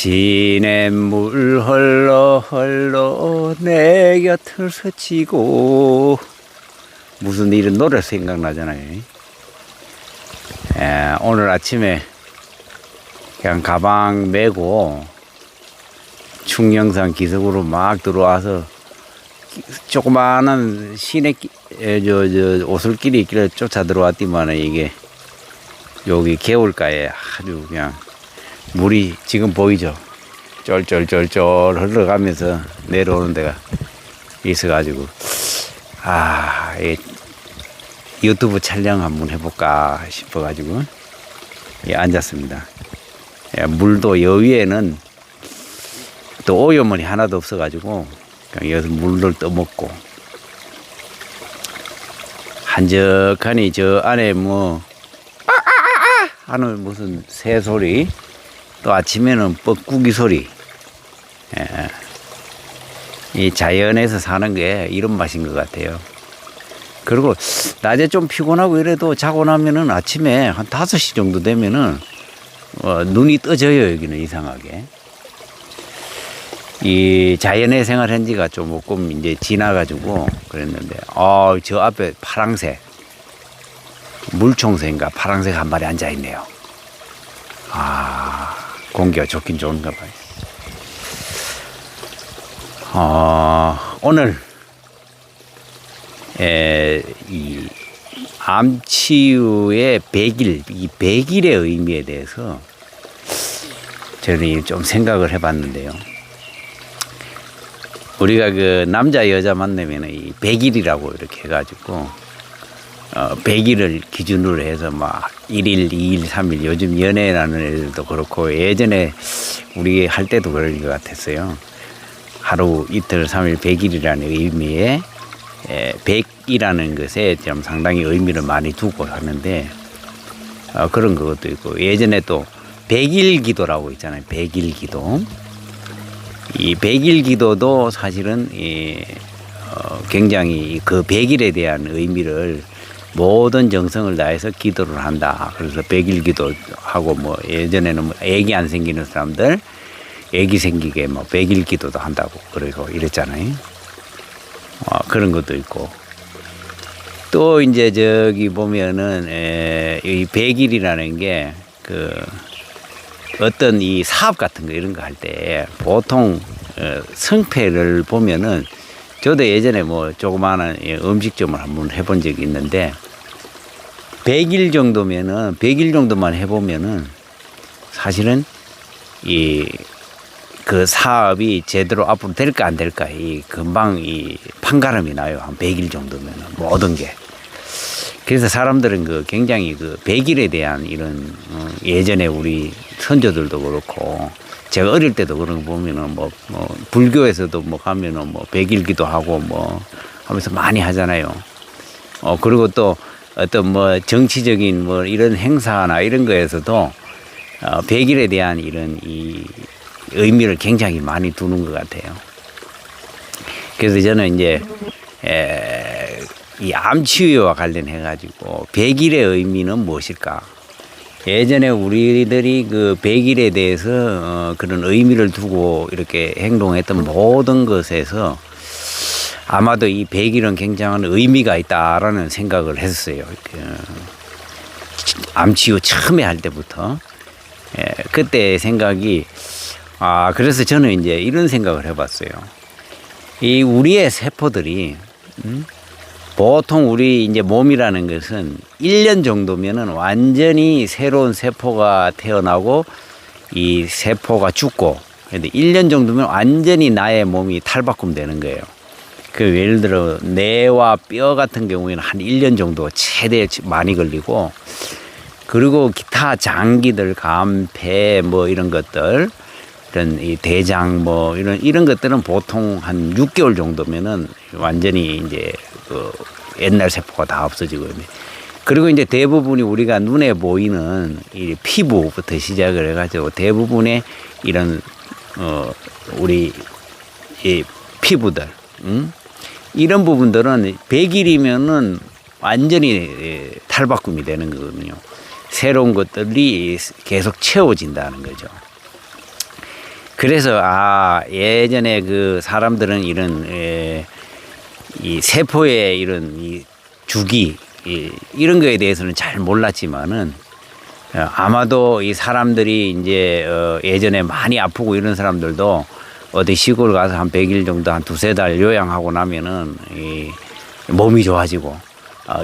시냇물 흘러 흘러 내 곁을 스치고 무슨 이런 노래 생각나잖아요. 오늘 아침에 그냥 가방 메고 충령산 기슭으로 막 들어와서 조그마한 시내 오솔길이 있길래 쫓아 들어왔더만 이게 여기 개울가에 아주 그냥 물이 지금 보이죠? 쫄쫄쫄쫄 흘러가면서 내려오는 데가 있어가지고 유튜브 촬영 한번 해볼까 싶어가지고 앉았습니다. 물도 여위에는 또 오염물이 하나도 없어가지고 그냥 여기서 물을 떠먹고 한적하니 저 안에 뭐 하는 무슨 새 소리 또 아침에는 뻐꾸기 소리. 이 자연에서 사는 게 이런 맛인 것 같아요. 그리고 낮에 좀 피곤하고 이래도 자고 나면은 아침에 한 5시 정도 되면은 눈이 떠져요. 여기는 이상하게. 이 자연의 생활한 지가 조금 이제 지나가지고 그랬는데 저 앞에 파랑새 물총새인가 파랑새가 한 마리 앉아 있네요. 공기가 좋긴 좋은가 봐요. 오늘 이 암치유의 100일, 이 100일의 의미에 대해서 저는 좀 생각을 해봤는데요. 우리가 그 남자 여자 만나면 이 100일이라고 이렇게 해가지고 100일을 기준으로 해서 막 1일, 2일, 3일 요즘 연애라는 애들도 그렇고 예전에 우리 할 때도 그럴 것 같았어요. 하루, 이틀, 3일, 100일이라는 의미에 100이라는 것에 좀 상당히 의미를 많이 두고 하는데 그런 것도 있고 예전에 또 100일 기도라고 있잖아요. 100일 기도. 이 100일 기도도 사실은 굉장히 그 100일에 대한 의미를 모든 정성을 다해서 기도를 한다. 그래서 100일 기도하고 뭐 예전에는 뭐 애기 안 생기는 사람들 애기 생기게 뭐 100일 기도도 한다고 그러고 이랬잖아요. 그런 것도 있고 또 이제 저기 보면은 이 100일이라는 게 그 어떤 이 사업 같은 거 이런 거 할 때 보통 성패를 보면은 저도 예전에 뭐 조그마한 음식점을 한번 해본 적이 있는데 100일 정도면은 100일 정도만 해보면은 사실은 그 사업이 제대로 앞으로 될까 안 될까 금방 판가름이 나요. 한 100일 정도면은 모든 게. 그래서 사람들은 그 굉장히 그 100일에 대한 이런 예전에 우리 선조들도 그렇고 제가 어릴 때도 그런 거 보면은 뭐 불교에서도 뭐 가면은 뭐 100일 기도하고 뭐 하면서 많이 하잖아요. 그리고 또 어떤 뭐 정치적인 뭐 이런 행사나 이런 거에서도 100일에 대한 이런 이 의미를 굉장히 많이 두는 것 같아요. 그래서 저는 이제 이 암치유와 관련해 가지고 100일의 의미는 무엇일까? 예전에 우리들이 그 100일에 대해서 그런 의미를 두고 이렇게 행동했던 모든 것에서 아마도 이 100일은 굉장한 의미가 있다라는 생각을 했어요. 암치유 처음에 할 때부터. 그때 생각이 그래서 저는 이제 이런 생각을 해봤어요. 이 우리의 세포들이 보통 우리 이제 몸이라는 것은 1년 정도면은 완전히 새로운 세포가 태어나고 이 세포가 죽고 근데 1년 정도면 완전히 나의 몸이 탈바꿈되는 거예요. 그 예를 들어 뇌와 뼈 같은 경우에는 한 1년 정도 최대 많이 걸리고 그리고 기타 장기들 간, 폐 뭐 이런 것들 이런 이 대장 뭐 이런 것들은 보통 한 6개월 정도면은 완전히 이제 그 옛날 세포가 다 없어지고 그리고 이제 대부분이 우리가 눈에 보이는 이 피부부터 시작을 해가지고 대부분의 이런 우리 이 피부들 이런 부분들은 100일이면은 완전히 탈바꿈이 되는 거거든요. 새로운 것들이 계속 채워진다는 거죠. 그래서 예전에 그 사람들은 이런 이 세포의 이런 이 주기 이런 거에 대해서는 잘 몰랐지만은 아마도 이 사람들이 이제 예전에 많이 아프고 이런 사람들도 어디 시골 가서 한 100일 정도 한 두세 달 요양하고 나면은 이 몸이 좋아지고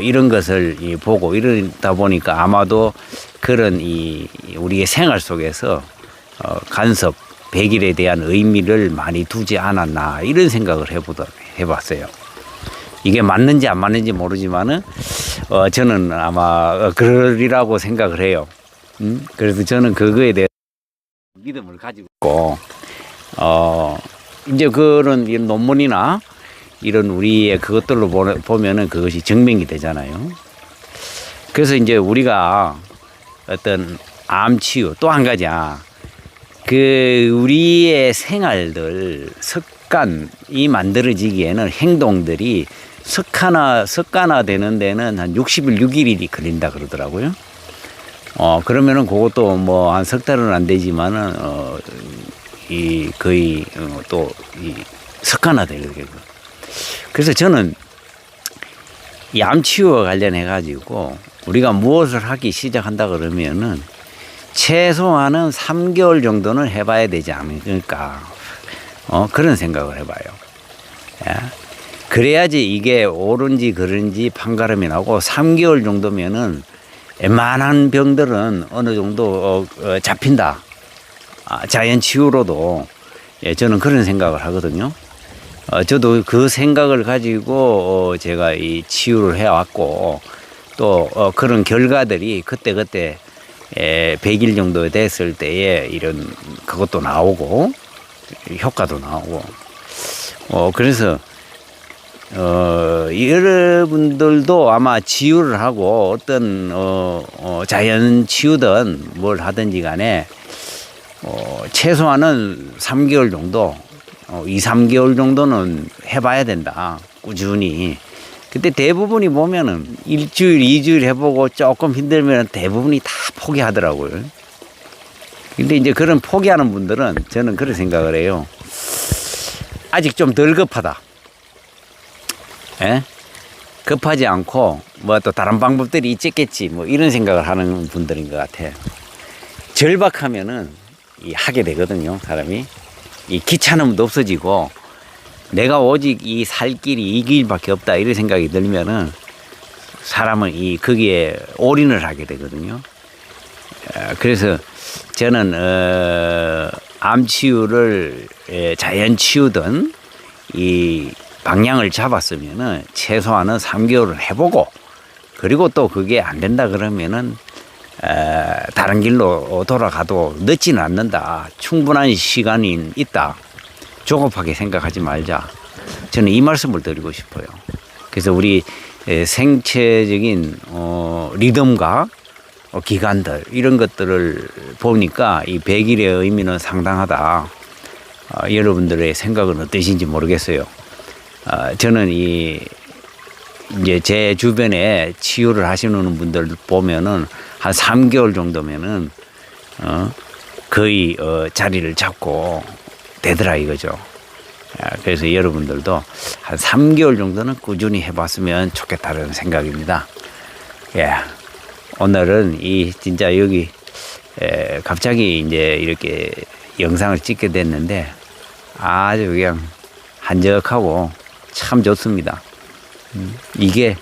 이런 것을 보고 이러다 보니까 아마도 그런 이 우리의 생활 속에서 간섭 100일에 대한 의미를 많이 두지 않았나 이런 생각을 해봤어요. 이게 맞는지 안 맞는지 모르지만은 저는 아마 그러리라고 생각을 해요. 그래서 저는 그거에 대해 믿음을 가지고 있고 이제 그런 이런 논문이나 이런 우리의 그것들로 보면은 그것이 증명이 되잖아요. 그래서 이제 우리가 어떤 암 치유 또 한 가지야. 그 우리의 생활들 습관이 만들어지기에는 행동들이 습관화되는 데는 한 60일, 6일이 걸린다 그러더라고요. 그러면은 그것도 뭐 한 석 달은 안 되지만은 이 거의 또 이 습관화되거든요. 그래서 저는 이 암 치유와 관련해 가지고 우리가 무엇을 하기 시작한다 그러면은 최소한은 3개월 정도는 해봐야 되지 않을까 그런 생각을 해봐요. 예? 그래야지 이게 옳은지 그른지 판가름이 나고 3개월 정도면은 웬만한 병들은 어느 정도 잡힌다. 자연 치유로도 저는 그런 생각을 하거든요. 저도 그 생각을 가지고 제가 이 치유를 해왔고 또 그런 결과들이 그때 100일 정도 됐을 때에 이런 그것도 나오고 효과도 나오고 그래서 여러분들도 아마 치유를 하고 어떤 자연 치유든 뭘 하든지 간에 최소한은 3개월 정도 2, 3개월 정도는 해봐야 된다. 꾸준히. 그때 대부분이 보면은 일주일, 2주일 해보고 조금 힘들면 대부분이 다 포기하더라고요. 근데 이제 그런 포기하는 분들은 저는 그런 생각을 해요. 아직 좀 덜 급하다. 예? 급하지 않고 뭐 또 다른 방법들이 있겠지 뭐 이런 생각을 하는 분들인 것 같아요. 절박하면은 하게 되거든요, 사람이. 이 귀찮음도 없어지고 내가 오직 이 살 길이 이 길밖에 없다 이런 생각이 들면은 사람은 거기에 올인을 하게 되거든요. 그래서 저는 암 치유를 자연 치유든 이 방향을 잡았으면은 최소한은 3개월을 해보고 그리고 또 그게 안 된다 그러면은 다른 길로 돌아가도 늦지는 않는다. 충분한 시간이 있다. 조급하게 생각하지 말자. 저는 이 말씀을 드리고 싶어요. 그래서 우리 생체적인 리듬과 기간들 이런 것들을 보니까 이 100일의 의미는 상당하다. 여러분들의 생각은 어떠신지 모르겠어요. 저는 이제 제 주변에 치유를 하시는 분들 보면은 한 3개월 정도면은 거의 자리를 잡고 되더라 이거죠. 그래서 여러분들도 한 3개월 정도는 꾸준히 해봤으면 좋겠다는 생각입니다. 예, 오늘은 진짜 여기 갑자기 이제 이렇게 영상을 찍게 됐는데 아주 그냥 한적하고 참 좋습니다. 이게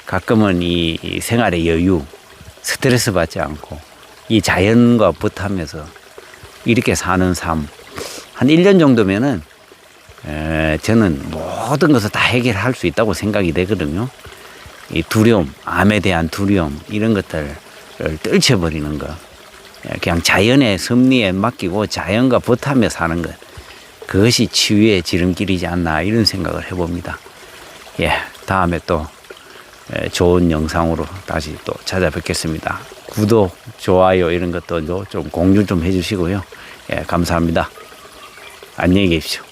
가끔은 이 생활의 여유, 스트레스 받지 않고 이 자연과 붙으면서 이렇게 사는 삶 한 1년 정도면은 저는 모든 것을 다 해결할 수 있다고 생각이 되거든요. 이 두려움, 암에 대한 두려움 이런 것들을 떨쳐버리는 것, 그냥 자연의 섭리에 맡기고 자연과 붙으며 사는 것, 그것이 치유의 지름길이지 않나 이런 생각을 해봅니다. 예, 다음에 또 좋은 영상으로 다시 또 찾아뵙겠습니다. 구독, 좋아요 이런 것도 좀 공유 좀 해주시고요. 예, 감사합니다. 안녕히 계십시오.